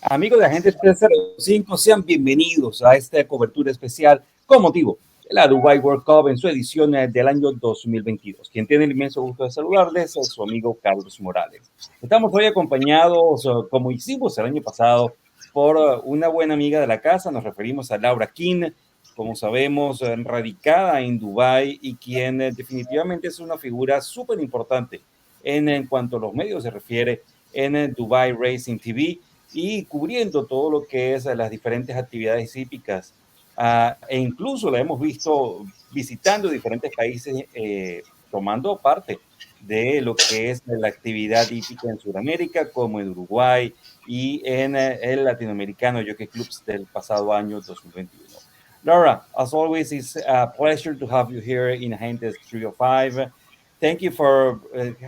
Amigos de Agentes 305, sean bienvenidos a esta cobertura especial con motivo de la Dubai World Cup en su edición del año 2022. Quien tiene el inmenso gusto de saludarles es su amigo Carlos Morales. Estamos hoy acompañados, como hicimos el año pasado, por una buena amiga de la casa. Nos referimos a Laura King, como sabemos, radicada en Dubái y quien definitivamente es una figura súper importante en cuanto a los medios se refiere en Dubai Racing TV y cubriendo todo lo que es las diferentes actividades hípicas. E incluso la hemos visto visitando diferentes países, tomando parte de lo que es la actividad hípica en Sudamérica, como en Uruguay y en el latinoamericano Jockey Clubs del pasado año 2021. Laura, as always, it's a pleasure to have you here in Agentes 305. Thank you for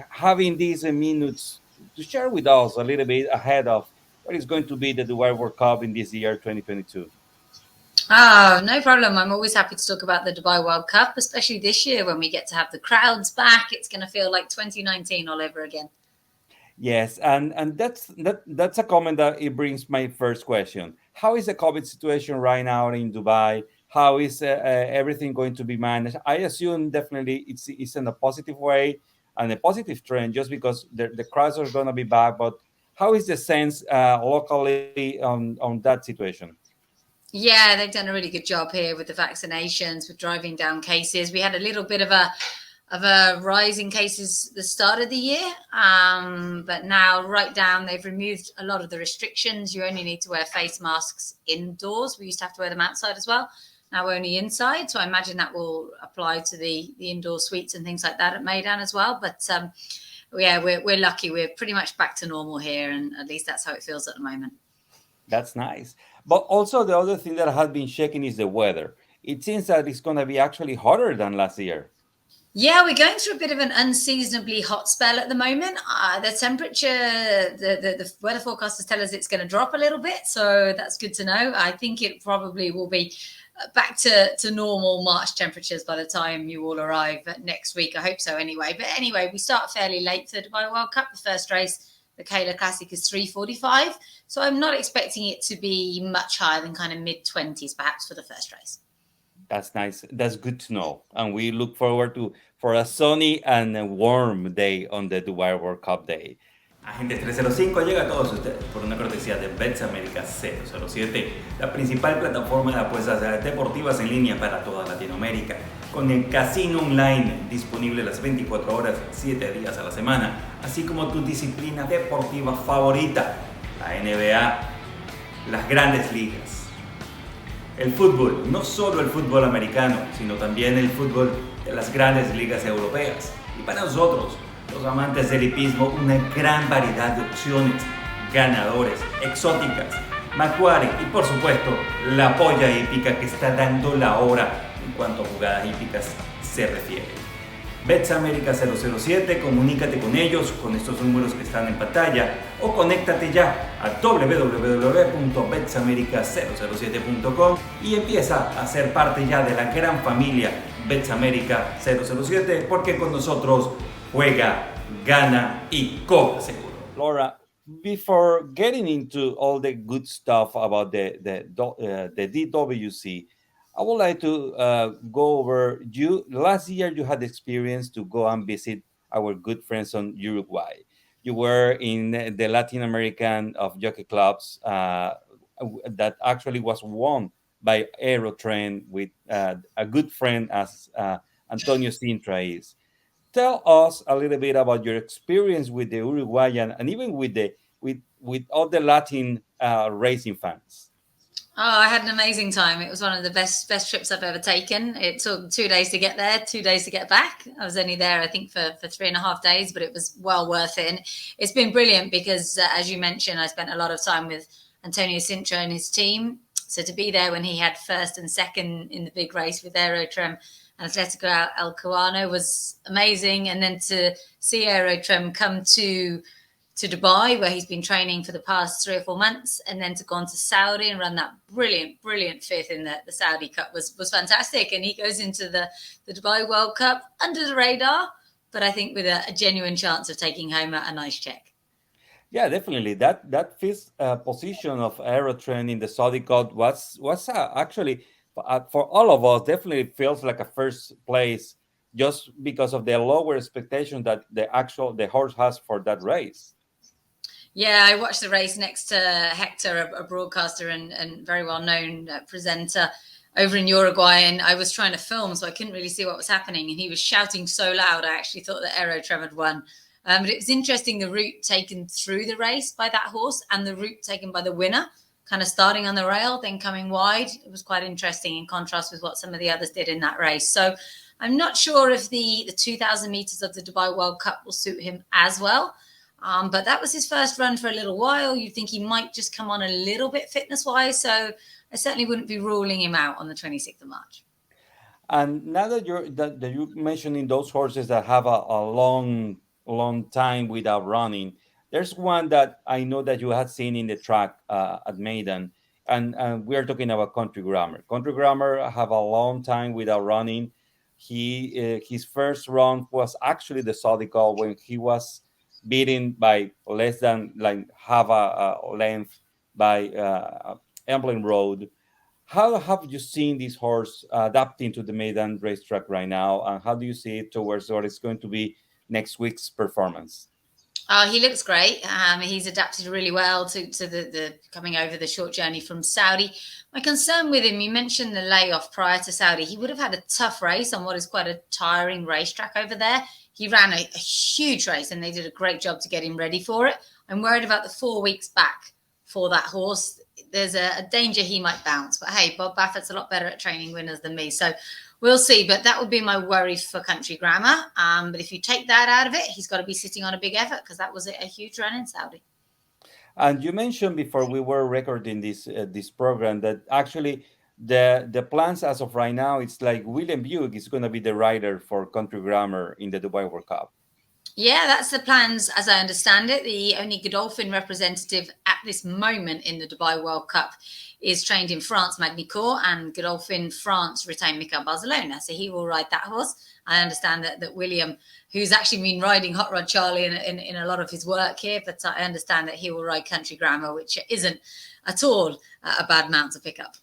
having these minutes to share with us a little bit ahead of what is going to be the Dubai World Cup in this year, 2022. Oh, no problem. I'm always happy to talk about the Dubai World Cup, especially this year when we get to have the crowds back. It's going to feel like 2019 all over again. Yes, and that's a comment that it brings my first question. How is the COVID situation right now in Dubai? How is everything going to be managed? I assume definitely it's in a positive way and a positive trend, just because the crowds are going to be back. But how is the sense locally on that situation? Yeah, they've done a really good job here with the vaccinations, with driving down cases. We had a little bit of a rise in cases the start of the year, but now right down, they've removed a lot of the restrictions. You only need to wear face masks indoors. We used to have to wear them outside as well. Now only inside, so I imagine that will apply to the indoor suites and things like that at Meydan as well. But yeah, we're lucky. We're pretty much back to normal here, and at least that's how it feels at the moment. That's nice. But also the other thing that has been shaking is the weather. It seems that it's going to be actually hotter than last year. Yeah, we're going through a bit of an unseasonably hot spell at the moment. The temperature, the weather forecasters tell us it's going to drop a little bit, so that's good to know. I think it probably will be back to normal March temperatures by the time you all arrive next week. I hope so anyway. But anyway, we start fairly late for the Dubai World Cup. The first race, the clásica, is 3:45. So I'm not expecting it to be much higher than kind of mid-20s perhaps for the first race. That's nice. That's good to know. And we look forward for a sunny and a warm day on the Dubai World Cup Day. Agentes 305 llega a todos ustedes por una cortesía de BetAmerica 007, la principal plataforma de apuestas deportivas en línea para toda Latinoamérica, con el casino online disponible las 24 horas, 7 días a la semana, así como tu disciplina deportiva favorita, la NBA, las grandes ligas. El fútbol, no solo el fútbol americano, sino también el fútbol de las grandes ligas europeas. Y para nosotros, los amantes del hipismo, una gran variedad de opciones, ganadores, exóticas, Macquarie y por supuesto la polla hípica que está dando la hora en cuanto a jugadas hípicas se refiere. BetAmerica 007, comunícate con ellos con estos números que están en pantalla o conéctate ya a www.betsamerica007.com y empieza a ser parte ya de la gran familia BetAmerica 007, porque con nosotros juega, gana y cobra seguro. Laura, before getting into all the good stuff about the DWC, I would like to go over you. Last year, you had the experience to go and visit our good friends on Uruguay. You were in the Latin American of jockey clubs that actually was won by Aerotrain with a good friend as Antonio Sintra is. Tell us a little bit about your experience with the Uruguayan and even with all the Latin racing fans. Oh, I had an amazing time. It was one of the best trips I've ever taken. It took 2 days to get there, 2 days to get back. I was only there, I think, for 3.5 days, but it was well worth it. And it's been brilliant because, as you mentioned, I spent a lot of time with Antonio Sintra and his team. So to be there when he had first and second in the big race with Aerotrem and Atletico El Cubano was amazing. And then to see Aerotrem come to Dubai, where he's been training for the past 3 or 4 months, and then to go on to Saudi and run that brilliant fifth in the Saudi Cup was fantastic. And he goes into the Dubai World Cup under the radar, but I think with a genuine chance of taking home a nice check. Yeah, definitely. That fifth position of Aerotrain in the Saudi Cup was actually for all of us definitely feels like a first place just because of the lower expectation that the horse has for that race. Yeah, I watched the race next to Hector, a broadcaster and very well known presenter over in Uruguay, and I was trying to film, so I couldn't really see what was happening. And he was shouting so loud, I actually thought that Aerotrain had won. But it was interesting the route taken through the race by that horse and the route taken by the winner, kind of starting on the rail, then coming wide. It was quite interesting in contrast with what some of the others did in that race. So I'm not sure if the 2,000 meters of the Dubai World Cup will suit him as well. But that was his first run for a little while. You'd think he might just come on a little bit fitness-wise. So I certainly wouldn't be ruling him out on the 26th of March. And now that you're mentioning those horses that have a long time without running, there's one that I know that you had seen in the track at Meydan, and we are talking about Country Grammar. Country Grammar have a long time without running. His first run was actually the Saudi Cup when he was beaten by less than like half a length by Emblem Road. How have you seen this horse adapting to the Meydan racetrack right now, and how do you see it towards what is going to be next week's performance? He looks great. He's adapted really well to the coming over the short journey from Saudi. My concern with him, you mentioned the layoff prior to Saudi. He would have had a tough race on what is quite a tiring racetrack over there. He ran a huge race and they did a great job to get him ready for it. I'm worried about the 4 weeks back for that horse. There's a danger he might bounce. But hey, Bob Baffert's a lot better at training winners than me. So we'll see. But that would be my worry for Country Grammar. But if you take that out of it, he's got to be sitting on a big effort because that was a huge run in Saudi. And you mentioned before we were recording this program that actually the plans as of right now, it's like William Buick is going to be the rider for Country Grammar in the Dubai World Cup. Yeah, that's the plans as I understand it. The only Godolphin representative at this moment in the Dubai World Cup is trained in France, Magny-Cours, and Godolphin France retained Mikel Barcelona. So he will ride that horse. I understand that William, who's actually been riding Hot Rod Charlie in a lot of his work here, but I understand that he will ride Country Grammar, which isn't at all a bad mount to pick up.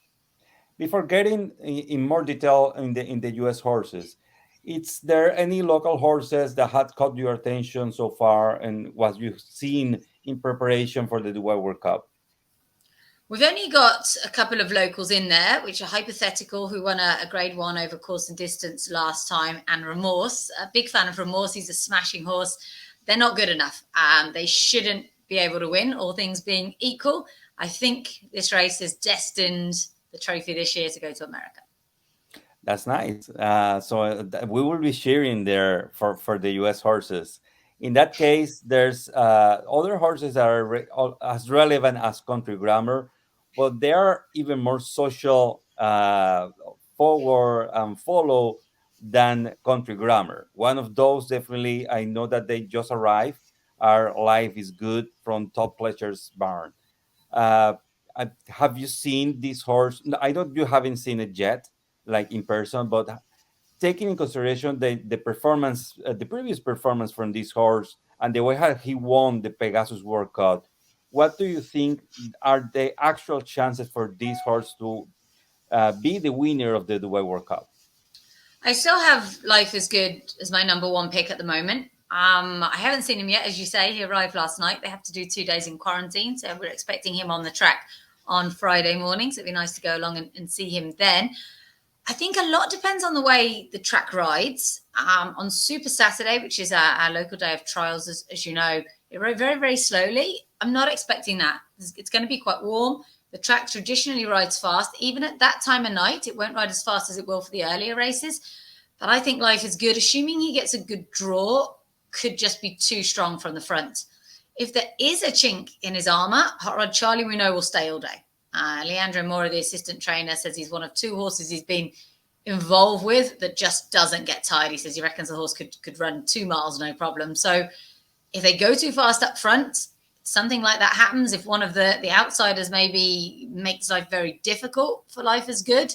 Before getting in more detail in the U.S. horses, is there any local horses that had caught your attention so far, and what you've seen in preparation for the Dubai World Cup? We've only got a couple of locals in there, which are Hypothetical, who won a grade 1 over course and distance last time, and Remorse. A big fan of Remorse. He's a smashing horse. They're not good enough. They shouldn't be able to win, all things being equal. I think this race is destined, the trophy this year, to go to America. That's nice. So we will be cheering there for the U.S. horses. In that case, there's other horses that are as relevant as Country Grammar, but they are even more social forward and follow than Country Grammar. One of those definitely, I know that they just arrived. Our Life is Good from Top Pleasure's barn. Uh, have you seen this horse? No, I know you haven't seen it yet, like in person, but taking in consideration the performance, the previous performance from this horse and the way how he won the Pegasus World Cup, what do you think are the actual chances for this horse to be the winner of the Dubai World Cup? I still have Life is Good as my number 1 pick at the moment. I haven't seen him yet, as you say. He arrived last night. They have to do 2 days in quarantine, so we're expecting him on the track on Friday morning. So it'd be nice to go along and see him then. I think a lot depends on the way the track rides. On Super Saturday, which is our local day of trials, as you know, it rode very, very slowly. I'm not expecting that. It's going to be quite warm. The track traditionally rides fast. Even at that time of night, it won't ride as fast as it will for the earlier races. But I think Life is Good, assuming he gets a good draw, could just be too strong from the front. If there is a chink in his armour, Hot Rod Charlie, we know, will stay all day. Leandro Mora, the assistant trainer, says he's one of 2 horses he's been involved with that just doesn't get tired. He says he reckons the horse could run 2 miles, no problem. So if they go too fast up front, something like that happens. If one of the outsiders maybe makes life very difficult for Life is Good,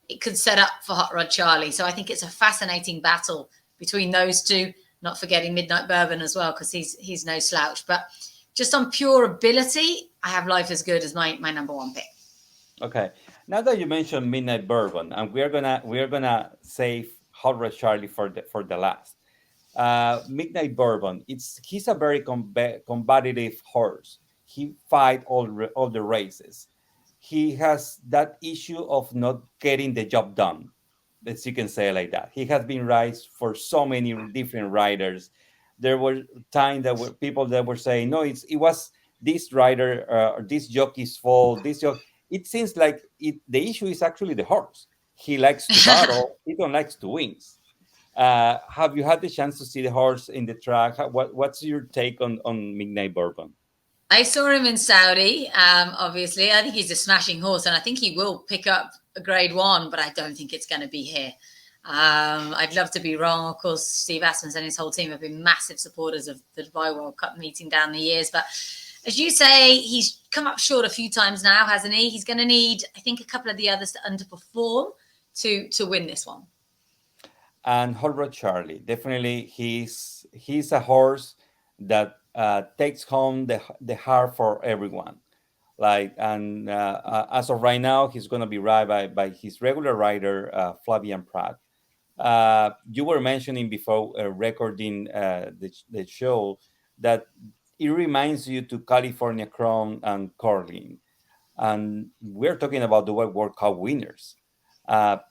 it could set up for Hot Rod Charlie. So I think it's a fascinating battle between those 2, not forgetting Midnight Bourbon as well, because he's no slouch. But just on pure ability, I have Life is Good as my number one pick. Okay. Now that you mentioned Midnight Bourbon, and we're gonna save Hot Rod Charlie for the last. Midnight Bourbon. He's a very combative horse. He fight all the races. He has that issue of not getting the job done, as you can say like that. He has been rides for so many different riders. There were times that were people that were saying, no, it was this rider or this jockey's fault. It seems like the issue is actually the horse. He likes to battle. He don't likes to win. Have you had the chance to see the horse in the track? What's your take on Midnight Bourbon? I saw him in Saudi, obviously. I think he's a smashing horse, and I think he will pick up a grade 1, but I don't think it's going to be here. I'd love to be wrong. Of course, Steve Asmus and his whole team have been massive supporters of the Dubai World Cup meeting down the years. But as you say, he's come up short a few times now, hasn't he? He's going to need, I think, a couple of the others to underperform to win this one. And Hot Rod Charlie, definitely, he's a horse that takes home the heart for everyone. As of right now, he's going to be ride by his regular rider, Flavian Pratt. You were mentioning before recording the show that it reminds you to California Crown and Curling, and we're talking about the World Cup winners. What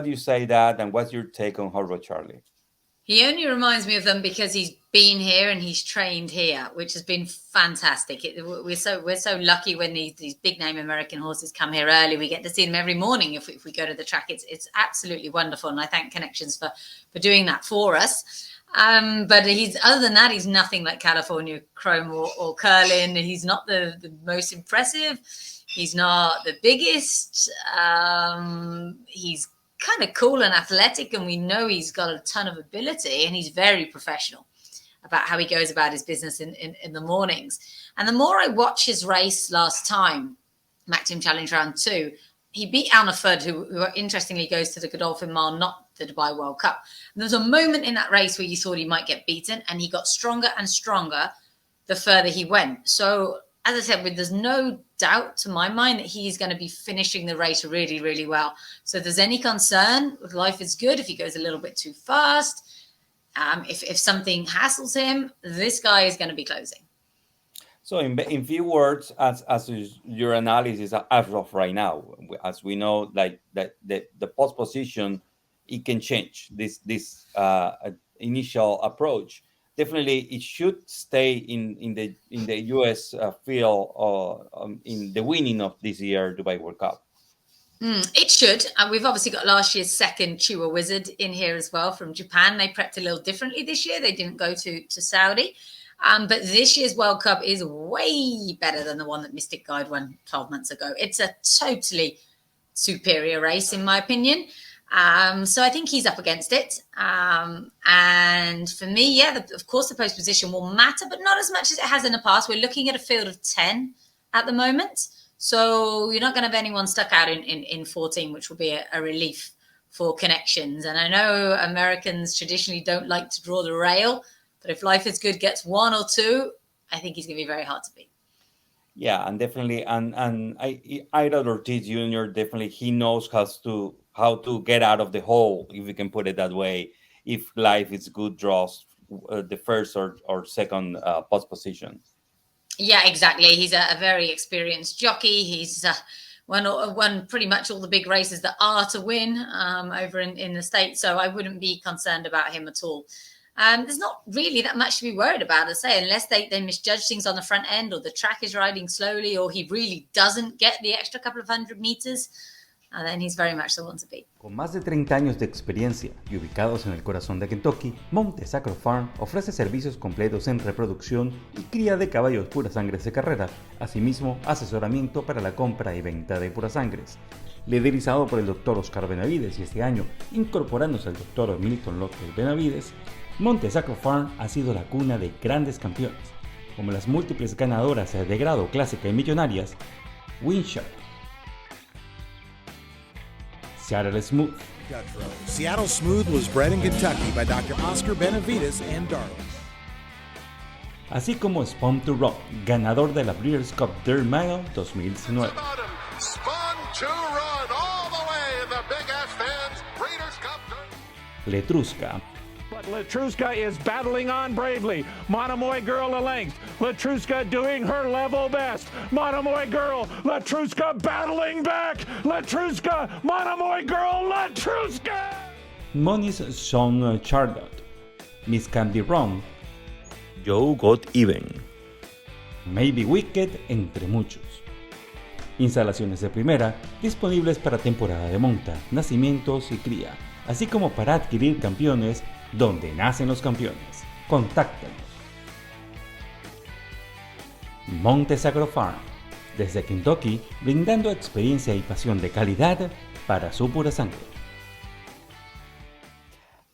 do you say that, and what's your take on Hot Rod Charlie? He only reminds me of them because he's been here and he's trained here, which has been fantastic. We're so lucky when these big name American horses come here early. We get to see them every morning if we go to the track. It's absolutely wonderful, and I thank Connections for doing that for us. But other than that, he's nothing like California Chrome or Curlin. He's not the most impressive. He's not the biggest. He's kind of cool and athletic, and we know he's got a ton of ability, and he's very professional about how he goes about his business in the mornings. And the more I watch his race last time, Maxim Challenge Round 2, he beat Al Nafud, who interestingly goes to the Godolphin Mile, not the Dubai World Cup. And there was a moment in that race where you thought he might get beaten, and he got stronger and stronger the further he went. So, as I said, there's no doubt to my mind that he's going to be finishing the race really, really well. So if there's any concern with Life is Good, if he goes a little bit too fast, if something hassles him, this guy is going to be closing. So in few words, as your analysis as of right now, as we know, like that the post position, it can change this initial approach. Definitely, it should stay in the U.S. field in the winning of this year Dubai World Cup. It should. And we've obviously got last year's second Chiwa Wizard in here as well from Japan. They prepped a little differently this year. They didn't go to Saudi. But this year's World Cup is way better than the one that Mystic Guide won 12 months ago. It's a totally superior race, in my opinion. So I think he's up against it. And for me, of course, the post position will matter, but not as much as it has in the past. We're looking at a field of 10 at the moment. So you're not going to have anyone stuck out in 14, which will be a relief for Connections. And I know Americans traditionally don't like to draw the rail, but if Life is Good gets 1 or 2, I think he's going to be very hard to beat. Yeah, and definitely, and Ira Ortiz Jr. definitely, he knows how to get out of the hole, if we can put it that way, if Life is Good draws the first or second post position. Yeah, exactly. He's a very experienced jockey. He's won pretty much all the big races that are to win over in the States. So I wouldn't be concerned about him at all. There's not really that much to be worried about, I say, unless they misjudge things on the front end, or the track is riding slowly, or he really doesn't get the extra couple of 100 meters. And then he's very much the one to beat. Con más de 30 años de experiencia y ubicados en el corazón de Kentucky, Monte Sacro Farm ofrece servicios completos en reproducción y cría de caballos pura sangres de carrera, asimismo asesoramiento para la compra y venta de puras sangres. Liderizado por el Dr. Oscar Benavides y este año incorporándose al Dr. Milton López Benavides, Monte Sacro Farm ha sido la cuna de grandes campeones, como las múltiples ganadoras de grado clásica y millonarias, Winshot, Seattle Smooth. Seattle Smooth was bred in Kentucky by Dr. Oscar Benavides and Darling. así como Spawn to Run, ganador de la Breeders' Cup Dirt Mile 2019. Letruska. But Letruska is battling on bravely. Monomoy Girl a length. Letruska doing her level best. Monomoy Girl, Letruska battling back. Letruska, Monomoy Girl, Letruska! Moni's Son Charlotte. Miss Candy Rum. Joe Got Even. Maybe Wicked, entre muchos. Instalaciones de primera disponibles para temporada de monta, nacimientos y cría, así como para adquirir campeones donde nacen los campeones. Contáctanos. Montes Agro Farm, desde Kentucky, brindando experiencia y pasión de calidad para su pura sangre.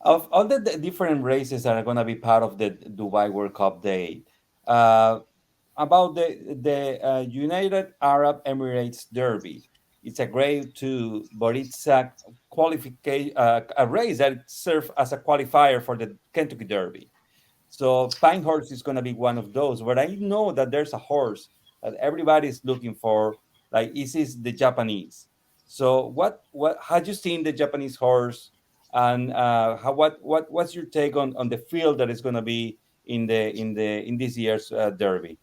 Of all the different races that are going to be part of the Dubai World Cup Day, about the United Arab Emirates Derby, it's a grade 2, but it's a qualification, a race that serves as a qualifier for the Kentucky Derby. So Pinehorse is going to be one of those. But I know that there's a horse that everybody's looking for, like this is the Japanese. So what have you seen the Japanese horse, and what's your take on the field that is going to be in this year's Derby?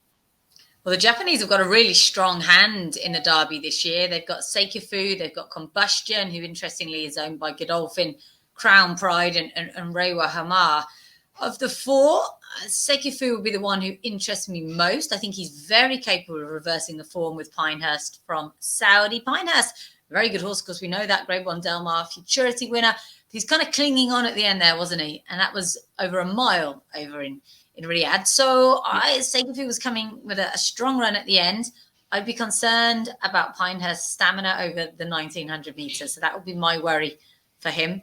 Well, the Japanese have got a really strong hand in the Derby this year. They've got Seikifu, they've got Combustion, who interestingly is owned by Godolphin, Crown Pride, and Reiwa Hamar. Of the four, Seikifu will be the one who interests me most. I think he's very capable of reversing the form with Pinehurst from Saudi. Pinehurst, a very good horse, because we know that Grade 1 Del Mar Futurity winner. He's kind of clinging on at the end there, wasn't he? And that was over a mile over in Riyadh. So Seikifu was coming with a strong run at the end. I'd be concerned about Pinehurst's stamina over the 1900 meters. So that would be my worry for him.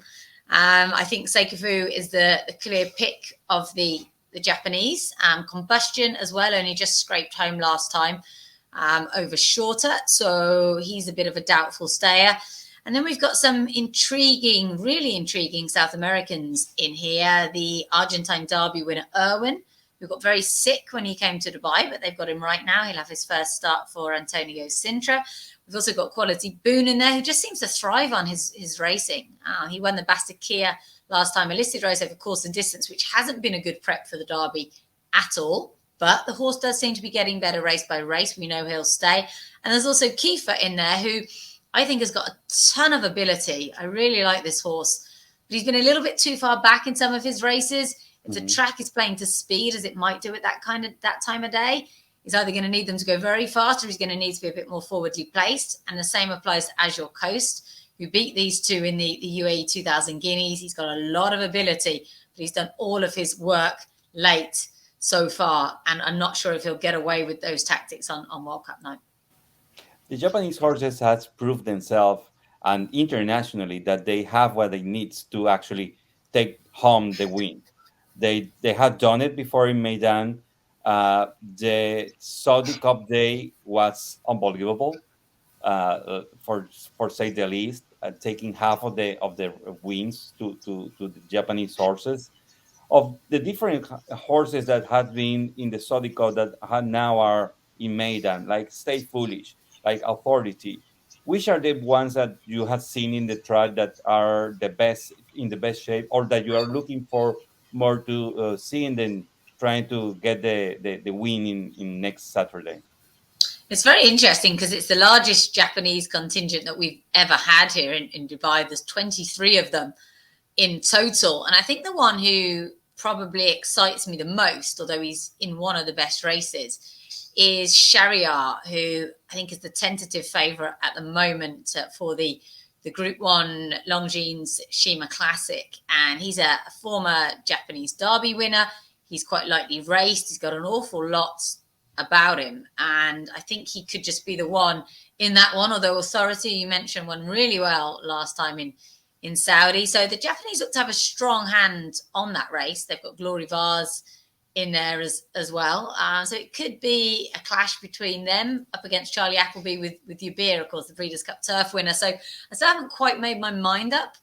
I think Seikifu is the clear pick of the Japanese. Combustion as well, only just scraped home last time over shorter. So he's a bit of a doubtful stayer. And then we've got some really intriguing South Americans in here. The Argentine Derby winner, Irwin, who got very sick when he came to Dubai, but they've got him right now. He'll have his first start for Antonio Sintra. We've also got Quality Boone in there, who just seems to thrive on his racing. He won the Bastakia last time, a listed race over course and distance, which hasn't been a good prep for the Derby at all. But the horse does seem to be getting better race by race. We know he'll stay. And there's also Kiefer in there, who I think has got a ton of ability. I really like this horse, but he's been a little bit too far back in some of his races. If the track is playing to speed, as it might do at that time of day, he's either going to need them to go very fast, or he's going to need to be a bit more forwardly placed. And the same applies to Azure Coast, who beat these two in the UAE 2000 Guineas. He's got a lot of ability, but he's done all of his work late so far, and I'm not sure if he'll get away with those tactics on World Cup night. The Japanese horses has proved themselves and internationally that they have what they need to actually take home the win. They had done it before in Meydan. The Saudi Cup Day was unbelievable, for say the least, taking half of the wins to the Japanese horses. Of the different horses that had been in the Saudi Cup that now are in Meydan, like Stay Foolish, like Authority, which are the ones that you have seen in the track that are the best in the best shape, or that you are looking for more to see and then trying to get the win in next Saturday? It's very interesting because it's the largest Japanese contingent that we've ever had here in Dubai. There's 23 of them in total. And I think the one who probably excites me the most, although he's in one of the best races, is Shariar, who I think is the tentative favourite at the moment for the Group 1 Longines Shima Classic. And he's a former Japanese Derby winner. He's quite lightly raced. He's got an awful lot about him. And I think he could just be the one in that one, although Authority, you mentioned, won really well last time in Saudi. So the Japanese look to have a strong hand on that race. They've got Glory Vase in there as well. So it could be a clash between them up against Charlie Appleby with Yubir, of course, the Breeders' Cup Turf winner. So I still haven't quite made my mind up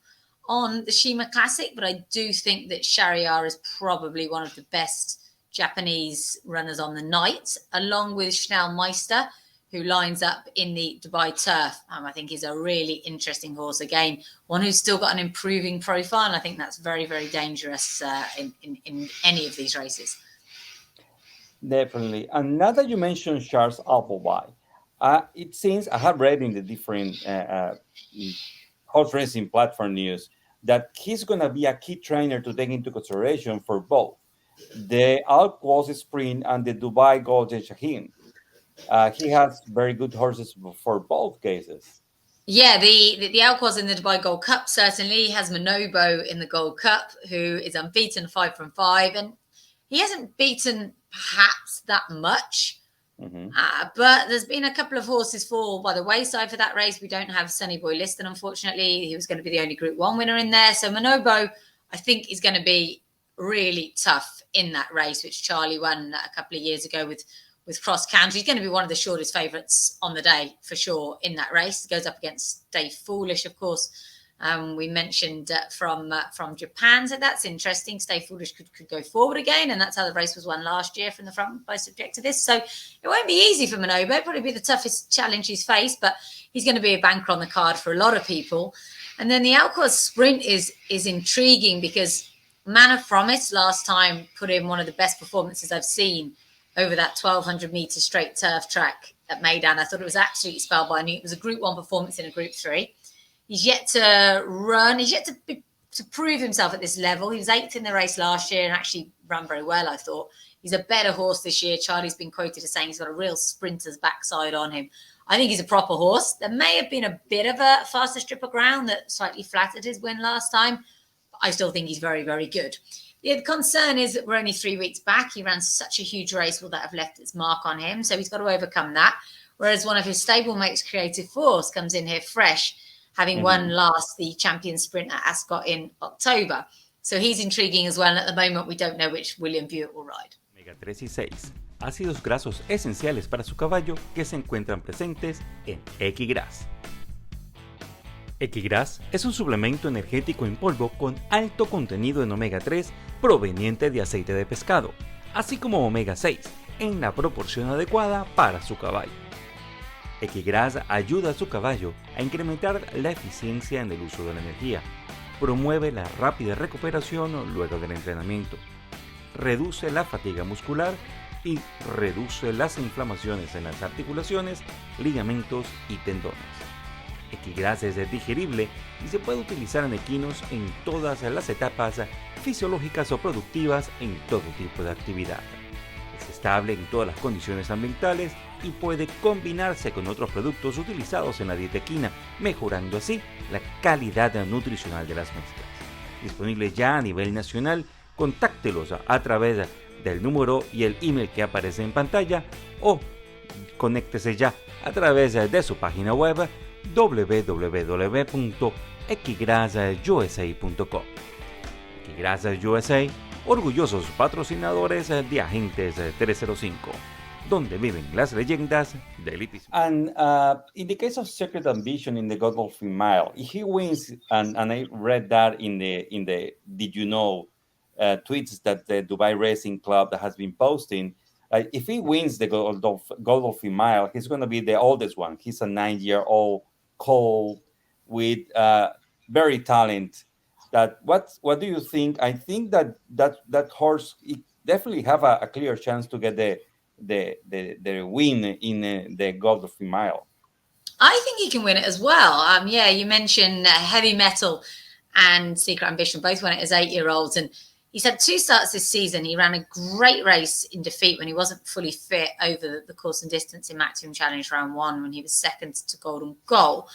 on the Shima Classic, but I do think that Shariar is probably one of the best Japanese runners on the night, along with Schnellmeister, who lines up in the Dubai Turf. I think is a really interesting horse. Again, one who's still got an improving profile. And I think that's very, very dangerous in any of these races. Definitely. And now that you mentioned Charles Appleby, it seems I have read in the different horse racing platform news that he's going to be a key trainer to take into consideration for both the Al Quoz Sprint and the Dubai Gold Shaheen. He has very good horses for both cases. Yeah, the Al Quoz in the Dubai Gold Cup certainly. He has Manobo in the Gold Cup, who is unbeaten 5 from 5, and he hasn't beaten perhaps that much. Mm-hmm. But there's been a couple of horses fall by the wayside for that race. We don't have Sonny Boy Liston, unfortunately. He was going to be the only Group 1 winner in there. So Manobo, I think, is going to be really tough in that race, which Charlie won a couple of years ago with cross country. He's going to be one of the shortest favourites on the day for sure in that race. He goes up against Stay Foolish, of course. We mentioned from Japan, so that's interesting. Stay Foolish could go forward again, and that's how the race was won last year from the front by subject to this. So it won't be easy for Manobo. It'll probably be the toughest challenge he's faced, but he's going to be a banker on the card for a lot of people. And then the Al Quoz Sprint is intriguing because Man of Promise last time put in one of the best performances I've seen over that 1,200 metre straight turf track at Meydan. I thought it was absolutely spellbinding. It was a Group 1 performance in a Group 3. He's yet to run. He's yet to prove himself at this level. He was 8th in the race last year and actually ran very well, I thought. He's a better horse this year. Charlie's been quoted as saying he's got a real sprinter's backside on him. I think he's a proper horse. There may have been a bit of a faster strip of ground that slightly flattered his win last time. But I still think he's very, very good. The concern is that we're only 3 weeks back. He ran such a huge race. Will that have left its mark on him? So he's got to overcome that. Whereas one of his stablemates, Creative Force, comes in here fresh, having won last the Champion Sprint at Ascot in October. So he's intriguing as well. And at the moment, we don't know which William Buick will ride. Omega 3 y 6. Ácidos grasos esenciales para su caballo que se encuentran presentes en Equigras. Equigras es un suplemento energético en polvo con alto contenido en omega 3 proveniente de aceite de pescado, así como omega 6 en la proporción adecuada para su caballo. Equigras ayuda a su caballo a incrementar la eficiencia en el uso de la energía, promueve la rápida recuperación luego del entrenamiento, reduce la fatiga muscular y reduce las inflamaciones en las articulaciones, ligamentos y tendones. Equigras es digerible y se puede utilizar en equinos en todas las etapas fisiológicas o productivas en todo tipo de actividad. Es estable en todas las condiciones ambientales y puede combinarse con otros productos utilizados en la dieta equina, mejorando así la calidad nutricional de las mezclas. Disponible ya a nivel nacional, contáctelos a través del número y el email que aparece en pantalla o conéctese ya a través de su página web www.equigrasusa.com. Equigras USA, orgullosos patrocinadores de Agentes 305, donde viven las leyendas del hipismo. And in the case of Secret Ambition in the Godolphin Mile, if he wins, and I read that in the Did You Know tweets that the Dubai Racing Club that has been posting, if he wins the Godolphin Mile, he's going to be the oldest one. He's a 9-year-old colt with very talent. What do you think? I think that horse definitely have a clear chance to get the win in the Godolphin Mile. I think he can win it as well. Yeah, you mentioned Heavy Metal and Secret Ambition both won it as 8-year-olds, and he's had 2 starts this season. He ran a great race in defeat when he wasn't fully fit over the course and distance in Maximum Challenge Round 1 when he was second to Golden Goal.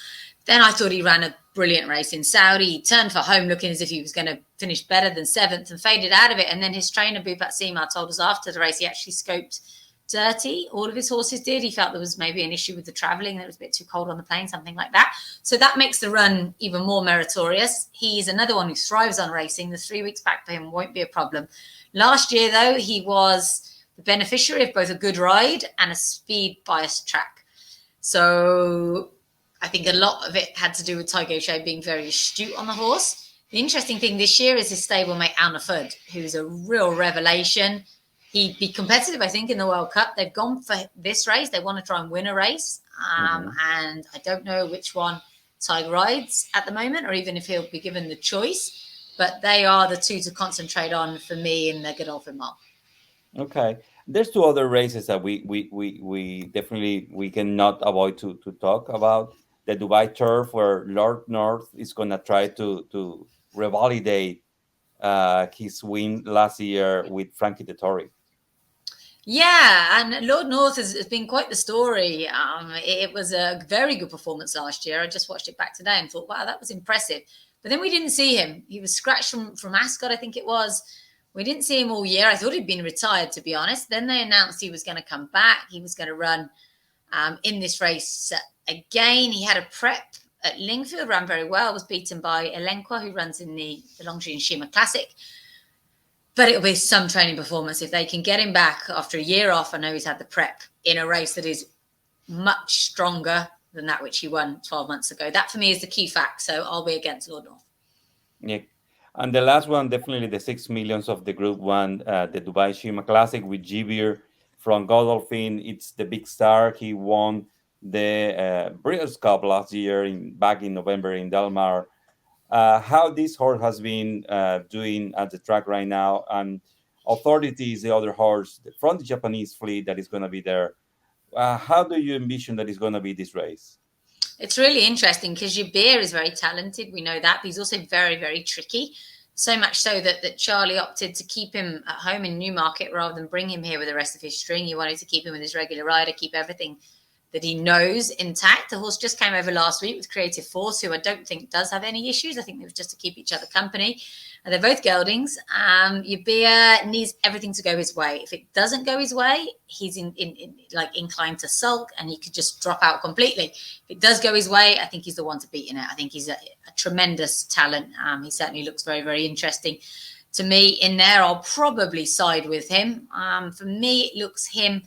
Then I thought he ran a brilliant race in Saudi. He turned for home looking as if he was going to finish better than 7th and faded out of it. And then his trainer, Bupat Seema, told us after the race he actually scoped dirty. All of his horses did. He felt there was maybe an issue with the travelling, that it was a bit too cold on the plane, something like that. So that makes the run even more meritorious. He's another one who thrives on racing. The 3 weeks back for him won't be a problem. Last year, though, he was the beneficiary of both a good ride and a speed-biased track. So I think a lot of it had to do with Tai Gaucher being very astute on the horse. The interesting thing this year is his stablemate, Al Nafud, who's a real revelation. he'd be competitive, I think, in the World Cup. They've gone for this race. They want to try and win a race. And I don't know which one Tiger rides at the moment, or even if he'll be given the choice. But they are the two to concentrate on for me in the Godolphin Mile. Okay. There's two other races that we definitely cannot avoid to talk about. The Dubai Turf, where Lord North is going to try to revalidate his win last year with Frankie Dettori. Yeah, and Lord North has been quite the story. It was a very good performance last year. I just watched it back today and thought, wow, that was impressive. But then we didn't see him. He was scratched from Ascot, I think it was. We didn't see him all year. I thought he'd been retired, to be honest. Then they announced he was going to come back. He was going to run in this race again. He had a prep at Lingfield, ran very well, was beaten by Elenqua, who runs in the Longines Shima Classic. But it'll be some training performance. If they can get him back after a year off, I know he's had the prep in a race that is much stronger than that which he won 12 months ago. That, for me, is the key fact. So I'll be against Lord North. Yeah. And the last one, definitely the 6 millions of the Group 1, the Dubai Shima Classic with Jibir from Godolphin. It's the big star. He won the Breeders' Cup last year back in November in Del Mar. How this horse has been doing at the track right now, and Authority is the other horse from the Japanese fleet that is going to be there. How do you envision that is going to be this race? It's really interesting because Jibir is very talented. We know that, but he's also very, very tricky. So much so that Charlie opted to keep him at home in Newmarket rather than bring him here with the rest of his string. He wanted to keep him with his regular rider, keep everything that he knows intact. The horse just came over last week with Creative Force, who I don't think does have any issues. I think it was just to keep each other company. And they're both geldings. Jibir needs everything to go his way. If it doesn't go his way, he's inclined to sulk and he could just drop out completely. If it does go his way, I think he's the one to beat in it. I think he's a tremendous talent. He certainly looks very, very interesting to me in there. I'll probably side with him. For me, it looks him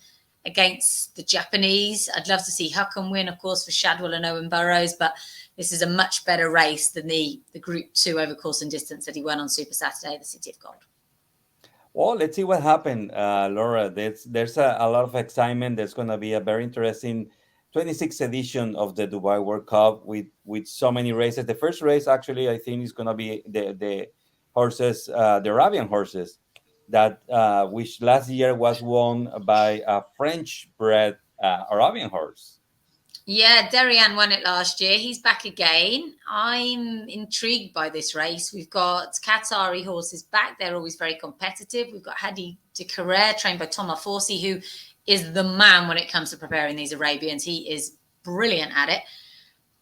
against the Japanese. I'd love to see Huckham win, of course, for Shadwell and Owen Burrows, but this is a much better race than the Group 2 over course and distance that he won on Super Saturday, the City of Gold. Well, let's see what happened, Laura. There's a lot of excitement. There's going to be a very interesting 26th edition of the Dubai World Cup with so many races. The first race, actually, I think is going to be the horses, the Arabian horses, that which last year was won by a French-bred Arabian horse. Yeah, Derian won it last year. He's back again. I'm intrigued by this race. We've got Qatari horses back. They're always very competitive. We've got Hadi de Carrere, trained by Thomas Forsey, who is the man when it comes to preparing these Arabians. He is brilliant at it.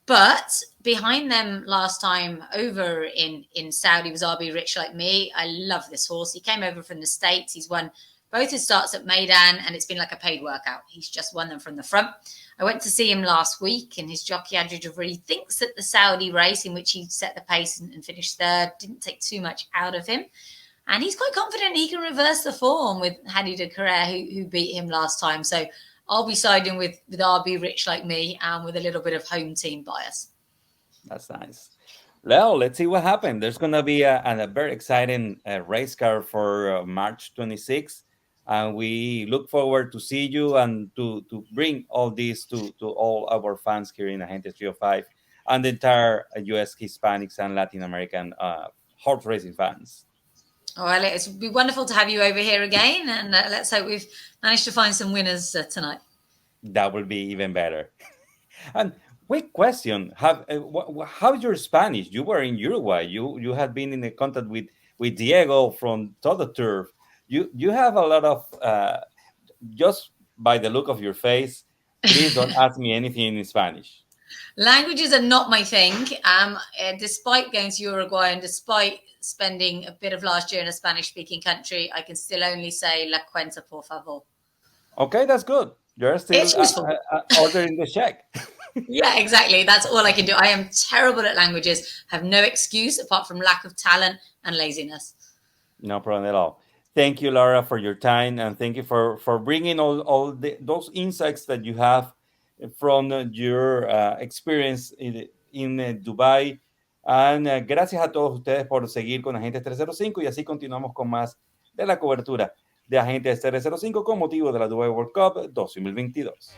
But behind them last time over in Saudi was RB Rich Like Me. I love this horse. He came over from the States. He's won both his starts at Meydan, and it's been like a paid workout. He's just won them from the front. I went to see him last week, and his jockey, Andrew Javri, thinks that the Saudi race in which he set the pace and finished third didn't take too much out of him. And he's quite confident he can reverse the form with Hadi de Carrere, who beat him last time. So I'll be siding with RB Rich Like Me and with a little bit of home team bias. That's nice. Well, let's see what happens. There's going to be a very exciting race car for March 26th. And we look forward to see you and to bring all this to all our fans here in Agente 305 and the entire U.S. Hispanics and Latin American horse racing fans. Oh, well, it's be wonderful to have you over here again. And let's hope we've managed to find some winners tonight. That will be even better. And quick question: how's your Spanish? You were in Uruguay. You had been in contact with Diego from Todo Turf. You have a lot of, just by the look of your face, please don't ask me anything in Spanish. Languages are not my thing. Despite going to Uruguay and despite spending a bit of last year in a Spanish-speaking country, I can still only say La cuenta, por favor. Okay, that's good. You're still ordering the check. Yeah, exactly. That's all I can do. I am terrible at languages, have no excuse apart from lack of talent and laziness. No problem at all. Thank you, Laura, for your time, and thank you for bringing all those insights that you have from your experience in Dubai. And gracias a todos ustedes por seguir con Agentes 305 y así continuamos con más de la cobertura de agentes 005 con motivo de la Dubai World Cup 2022.